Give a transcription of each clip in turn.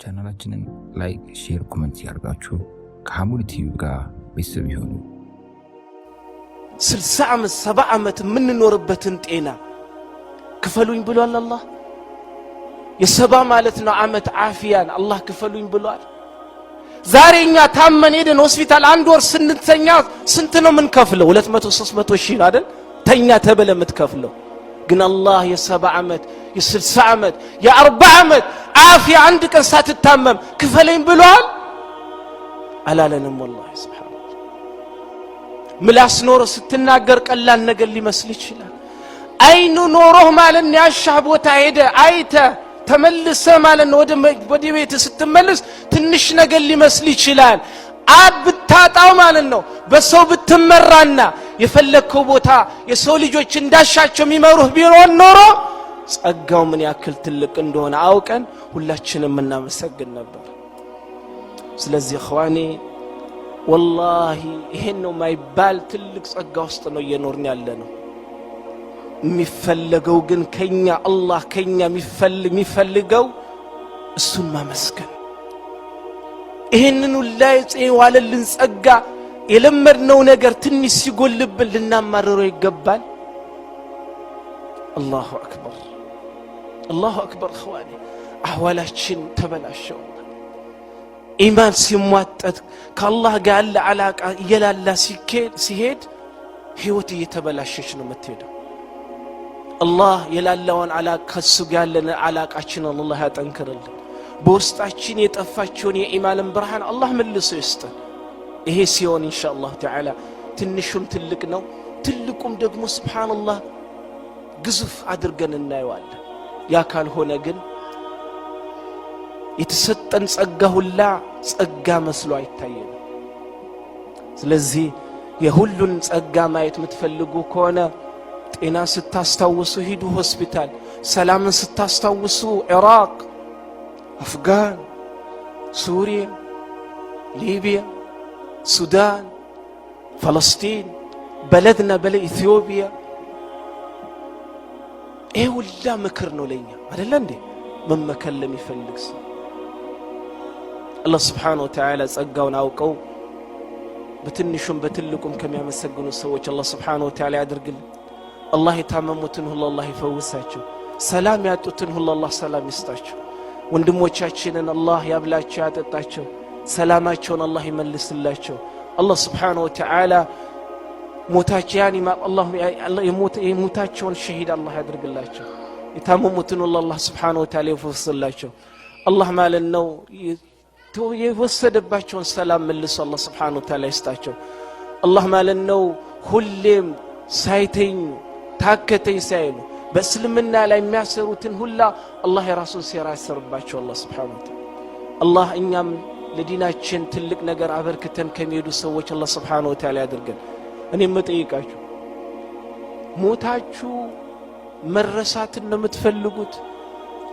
ቻናላችንን ላይክ፣ ሼር፣ ኮሜንት ያርጋችሁ ከሐሙድ ቲቪ ጋር ቤተሰብ ይሁኑ። 60 ዓመት 70 ዓመት የምንኖርበትን ጤና ክፈሉኝ ብሏል አላህ። የሰባ ማለት ነው ዓመት ዓፊያን አላህ ክፈሉኝ ብሏል። ዛሬኛ ታመን ሄደን ሆስፒታል አንድ ወር ስንተኛ ስንት ነው ምን ከፍለው? 200 300 ሺህ አይደል ተኛ ተበለ የምትከፍለው። ግን አላህ የ70 ዓመት የ60 ዓመት የ40 ዓመት ዓፊያ አንድ ቀን ሳትታመም ክፈለኝ ብሏል አላለንም። ወላሂ ሱብሃንአላህ ምላስ ኖሮ ስትናገር ቀላል ነገር ሊመስል ይችላል። አይኑ ኖሮህ ማለት ያሻህ ቦታ ሄደ አይተ ተመልሰ ማለት ነው ወደ ቤት ስትመለስ ትንሽ ነገር ሊመስል ይችላል። አብታጣው ማለት ነው በሰው ብትመራና የፈለከው ቦታ የሰው ልጆች እንዳሻቸው የሚመሩህ ቢሆን ኖሮ ጸጋው ምን ያክል ትልቅ እንደሆነ አውቀን ሁላችንም እናመሰግን ነበር። ስለዚህ እخواني والله ይሄን ነው ማይባል ትልቅ ጸጋ ውስጥ ነው እየኖርን ያለነው። የሚፈልገው ግን ከኛ አላህ ከኛ የሚፈልገው እሱን ማመስገን። ይሄንን ላይ ጽዋለልን ጸጋ የለመድነው ነገር ትንሽ ሲጎልብን ልናማረረው ይገባል። አላሁ አክበር አላሁ አክበር اخواني አህዋላችን ተበላሸው። ኢማን ሲሟጠጥ ከአላህ ጋር ያለ አላቃ እየላላ ሲሄድ ህይወት እየተበላሸች ነው የምትሄደው። አላህ የላላውን አላቃ ከሱ ጋር ያለን አላቃችንን አላህ ያጠንክርልን። በውስጣችን የጠፋችውን የኢማንን ብርሃን አላህ መልሶ ይስጠን። ይሄ ሲሆን ኢንሻአላህ ተዓላ ትንሹም ትልቅ ነው ትልቁም ደግሞ ሱብሃንአላህ ግዙፍ አድርገን እናየዋለን። ያ ካልሆነ ግን የተሰጠን ጸጋ ሁላ ጸጋ መስሎ አይታየንም። ስለዚህ የሁሉን ጸጋ ማየት የምትፈልጉ ከሆነ ጤና ስታስታውሱ ሂዱ ሆስፒታል። ሰላምን ስታስታውሱ ኢራቅ፣ አፍጋን፣ ሱሪያ፣ ሊቢያ፣ ሱዳን፣ ፈለስጢን በለድና በለ ኢትዮጵያ ይሄ ሁላ ምክር ነው ለኛ አይደለ እንዴ? መመከል ለሚፈልግ ሰው አላህ Subhanahu Wa Ta'ala ጸጋውን አውቀው በትንሹም በትልቁም ከሚያመሰግኑ ሰዎች አላህ Subhanahu Wa Ta'ala ያድርግልን። አላህ የታመሙትን ሁሉ አላህ ይፈውሳቸው። ሰላም ያጡትን ሁሉ አላህ ሰላም ይስጣቸው። ወንድሞቻችንን አላህ ያብላቸው ያጠጣቸው። ሰላማቸውን አላህ ይመልስላቸው። አላህ Subhanahu Wa Ta'ala ሞታቸው ያኒ አላህ የሞታቸውን ሸሂድ አላህ ያድርግላቸው። የታመሙትን ሁሉ አላህ Subhanahu Wa Ta'ala ይፈውስላቸው። አላህ ማለት ነው የወሰደባቸውን ሰላም መልሶ አላህ Subhanahu Wa Ta'ala ይስጣቸው። አላህ ማለት ነው ሁሌም ሳይተኙ ታከተኝ ሳይሉ በእስልምና ላይ የሚያሰሩትን ሁላ አላህ የራሱን ሴራ ያሰርባቸው አላህ Subhanahu Wa Ta'ala። አላህ እኛም ለዲናችን ትልቅ ነገር አበርክተን ከሚሄዱ ሰዎች አላህ Subhanahu Wa Ta'ala ያድርገን። እኔም መጠይቃችሁ ሞታችሁ መረሳትን ነው የምትፈልጉት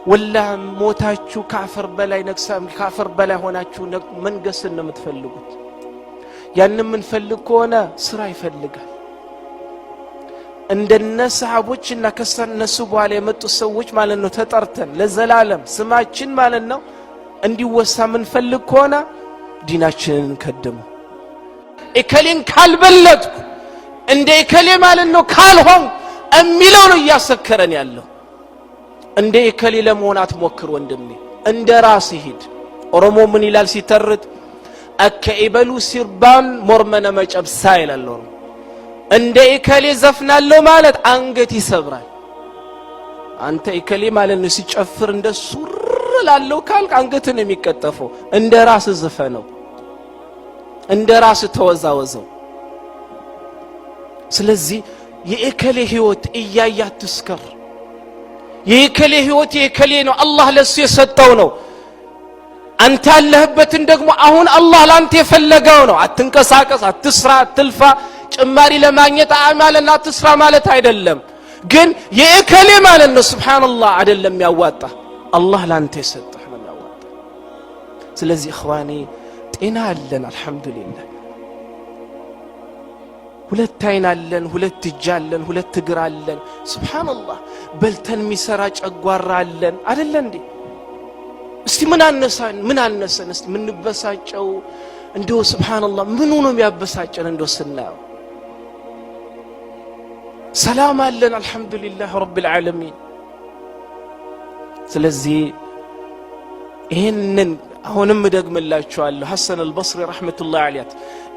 ወላ ሞታችሁ ካፈር በላይ ነክሳም ካፈር በላይ ሆናችሁ መንገስን ነው የምትፈልጉት? ያንን ምን ፈልግ ከሆነ ስራ ይፈልጋል። እንደነ ሰሃቦችና ከነሱ በኋላ የመጡ ሰዎች ማለት ነው ተጠርተን ለዘላለም ስማችን ማለት ነው እንዲወሳ ምን ፈልግ ከሆነ ዲናችንን ከደሙ እከሌን ካልበለጥኩ እንደ እከሌ ማለት ነው ካልሆን እሚለው ነው ያሰከረን ያለው። እንደ እከሌ ለመሆን አትሞክር ወንድሜ፣ እንደ ራስህ ሂድ። ኦሮሞ ምን ይላል ሲተርት አከኢበሉ ሲርባን ሞርመነ መጨብሳ ይላል። እንደ እከሌ ዘፍናለሁ ማለት አንገት ይሰብራል። አንተ እከሌ ማለት ነው ሲጨፍር እንደ ሱር ላለው ካልክ አንገትን የሚቀጠፈው። እንደ ራስህ ዘፈነው፣ እንደ ራስህ ተወዛወዘው። ስለዚህ የእከሌ ህይወት እያያት ትስከር። የእከሌ ህይወት የእከሌ ነው፣ አላህ ለሱ የሰጠው ነው። አንተ ያለህበትን ደግሞ አሁን አላህ ላንተ የፈለገው ነው። አትንቀሳቀስ፣ አትስራ፣ አትልፋ። ጭማሪ ለማግኘት አማልና አትስራ ማለት አይደለም። ግን የእከሌ ማለት ነው ሱብሃንአላህ አይደለም ያዋጣ፣ አላህ ላንተ የሰጠህ ነው ያዋጣ። ስለዚህ اخواني ጤና አለን አልহামዱሊላህ። ሁለት አይን አለን፣ ሁለት እጅ አለን፣ ሁለት እግር አለን። ሱብሃንአላህ በልተን የሚሰራ ጨጓራ አለን አይደል እንዴ? እስቲ ምን አነሰን እስቲ ምን በሳጨው እንደው ሱብሃንአላህ ምን ሆኖ የሚያበሳጨን እንደው ስናየው ሰላም አለን አልহামዱሊላህ ረብል ዓለሚን ስለዚህ ይሄንን አሁንም ደግምላችኋለሁ ሐሰን አልበስሪ ረህመቱላህ ዐለይሂ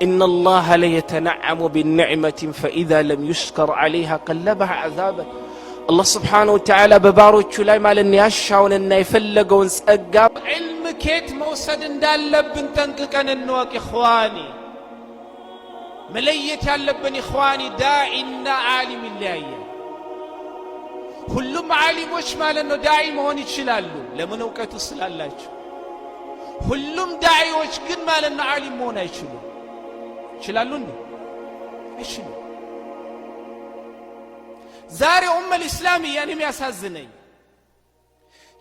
ኢነላህ ለየተነዓሙ ቢንዕመቲን ፈኢዛ ለም ይሽከር ዐለይሃ ቀለበሃ ዐዛበን አላህ ስብሓነሁ ወተዓላ በባሮቹ ላይ ማለት ያሻውንና የፈለገውን ጸጋ ዒልም ከየት መውሰድ እንዳለብን ጠንቅቀን እንወቅ ኢኽዋኒ መለየት ያለብን ኢኽዋኒ ዳዒና ዓሊም ይለያያል ሁሉም ዓሊሞች ማለት ነው ዳዒ መሆን ይችላሉ ለምን እውቀቱ ስላላቸው ሁሉም ዳዒዎች ግን ማለት ነው ዓሊም መሆን አይችሉም ይችላሉ እንዴ አይችሉም ዛሬ ኡመል ኢስላሚያን የሚያሳዝነኝ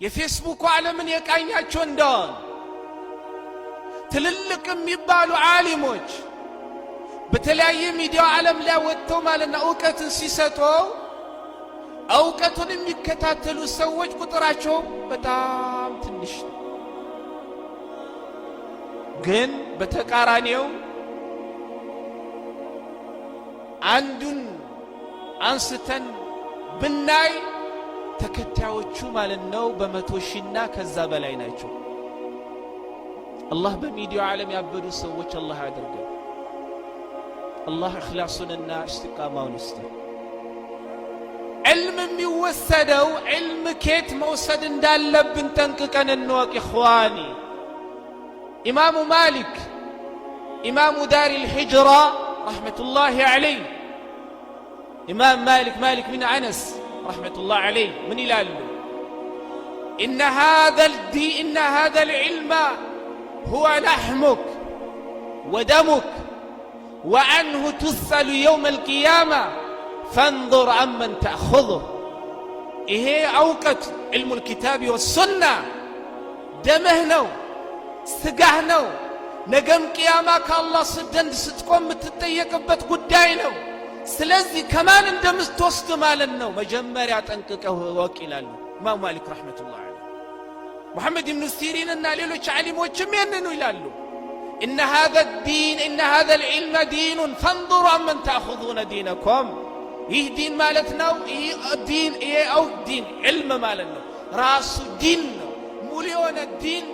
የፌስቡክ ዓለምን የቃኛቸው እንደሆነ ትልልቅ የሚባሉ ዓሊሞች በተለያየ ሚዲያ ዓለም ላይ ወጥተው ማለት ነው እውቀትን ሲሰጡ እውቀቱን የሚከታተሉ ሰዎች ቁጥራቸው በጣም ትንሽ ነው ግን በተቃራኒው አንዱን አንስተን ብናይ ተከታዮቹ ማለት ነው በመቶ ሺና ከዛ በላይ ናቸው አላህ በሚዲያ ዓለም ያበዱ ሰዎች አላህ ያድርገን አላህ ኢኽላሱንና ኢስቲቃማውን ይስጠን علم የሚወሰደው علم ከየት መውሰድ እንዳለብን ጠንቅቀን እንወቅ ኢኽዋኒ ኢማሙ ማሊክ ኢማሙ ዳር الهجرة رحمة الله عليه إمام مالك بن أنس رحمة الله عليه من يلاله إن هذا العلم هو لحمك ودمك وعنه تسأل يوم القيامة فانظر عمن تأخذه إيه أوقت علم الكتاب والسنة دمهنو سقهنو نقم قيامة كالله سدن ستقوم متتيقبت قدائنو ስለዚህ ከማን እንደምትወስድ ማለት ነው መጀመሪያ ጠንቅቀው ወቅ ይላሉ ኢማም ማሊክ ረህመቱላህ ዐለይሂ ሙሐመድ ኢብኑ ሲሪን እና ሌሎች ዓሊሞችም ይነኑ ይላሉ ان هذا العلم دين فانظروا عمن تاخذون دينكم ይህ ዲን ማለት ነው ዲን ዲን علم ማለት ነው ራሱ ዲን ነው ሙሉ የሆነ ዲን